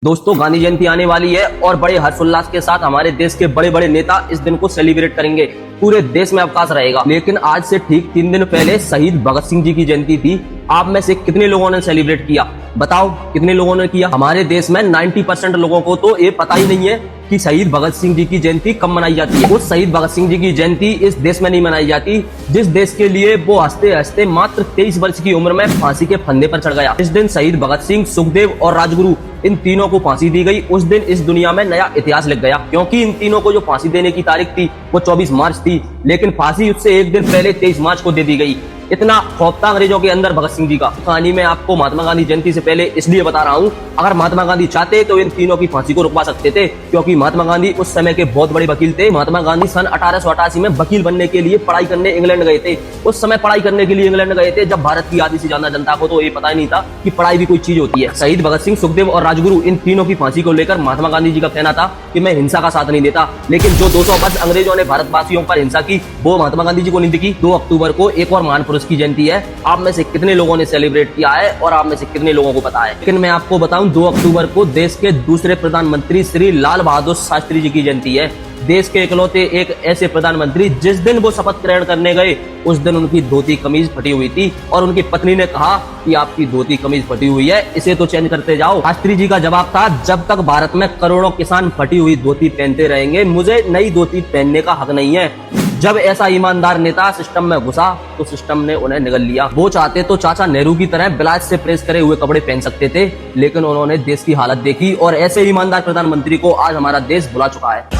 दोस्तों, गांधी जयंती आने वाली है और बड़े हर्षोल्लास के साथ हमारे देश के बड़े बड़े नेता इस दिन को सेलिब्रेट करेंगे। पूरे देश में अवकाश रहेगा। लेकिन आज से ठीक 3 दिन पहले शहीद भगत सिंह जी की जयंती थी। आप में से कितने लोगों ने सेलिब्रेट किया? बताओ कितने लोगों ने किया? हमारे देश में 90% लोगों को तो ये पता ही नहीं है कि शहीद भगत सिंह जी की जयंती कब मनाई जाती है। उस शहीद भगत सिंह जी की जयंती इस देश में नहीं मनाई जाती जिस देश के लिए वो हंसते हंसते मात्र 23 वर्ष की उम्र में फांसी के फंदे पर चढ़ गया। इस दिन शहीद भगत सिंह, सुखदेव और राजगुरु इन तीनों को फांसी दी गई। उस दिन इस दुनिया में नया इतिहास लिख गया, क्योंकि इन तीनों को जो फांसी देने की तारीख थी वो 24 मार्च थी, लेकिन फांसी उससे एक दिन पहले 23 मार्च को दे दी गई। इतना खौफ था अंग्रेजों के अंदर भगत सिंह जी का। कहानी में आपको महात्मा गांधी जयंती से पहले इसलिए बता रहा हूँ, अगर महात्मा गांधी चाहते तो इन तीनों की फांसी को रुकवा सकते थे, क्योंकि महात्मा गांधी उस समय के बहुत बड़े वकील थे। महात्मा गांधी सन 1888 में वकील बनने के लिए पढ़ाई करने इंग्लैंड गए थे। उस समय पढ़ाई करने के लिए इंग्लैंड गए थे जब भारत की आधी से ज्यादा जनता को तो ये पता ही नहीं था कि पढ़ाई भी कोई चीज होती है। शहीद भगत सिंह, सुखदेव और राजगुरु इन तीनों की फांसी को लेकर महात्मा गांधी जी का कहना था कि मैं हिंसा का साथ नहीं देता। लेकिन जो 200 वर्ष अंग्रेजों ने भारतवासियों पर हिंसा की वो महात्मा गांधी जी को नहीं दिखी। 2 अक्टूबर को एक और महान पुरुष की जयंती है। आप में से कितने लोगों ने सेलिब्रेट किया है और आप में से कितने लोगों को पता है? लेकिन मैं आपको बताऊं, 2 अक्टूबर को देश के दूसरे प्रधानमंत्री श्री लाल बहादुर शास्त्री जी की जयंती है। देश के इकलौते एक ऐसे प्रधानमंत्री जिस दिन वो शपथ ग्रहण करने गए उस दिन उनकी धोती कमीज फटी हुई थी और उनकी पत्नी ने कहा कि आपकी धोती कमीज फटी हुई है, इसे तो चेंज करते जाओ। शास्त्री जी का जवाब था, जब तक भारत में करोड़ों किसान फटी हुई धोती पहनते रहेंगे मुझे नई धोती पहनने का हक नहीं है। जब ऐसा ईमानदार नेता सिस्टम में घुसा तो सिस्टम ने उन्हें निगल लिया। वो चाहते तो चाचा नेहरू की तरह ब्लाउज से प्रेस करे हुए कपड़े पहन सकते थे, लेकिन उन्होंने देश की हालत देखी और ऐसे ईमानदार प्रधानमंत्री को आज हमारा देश भुला चुका है।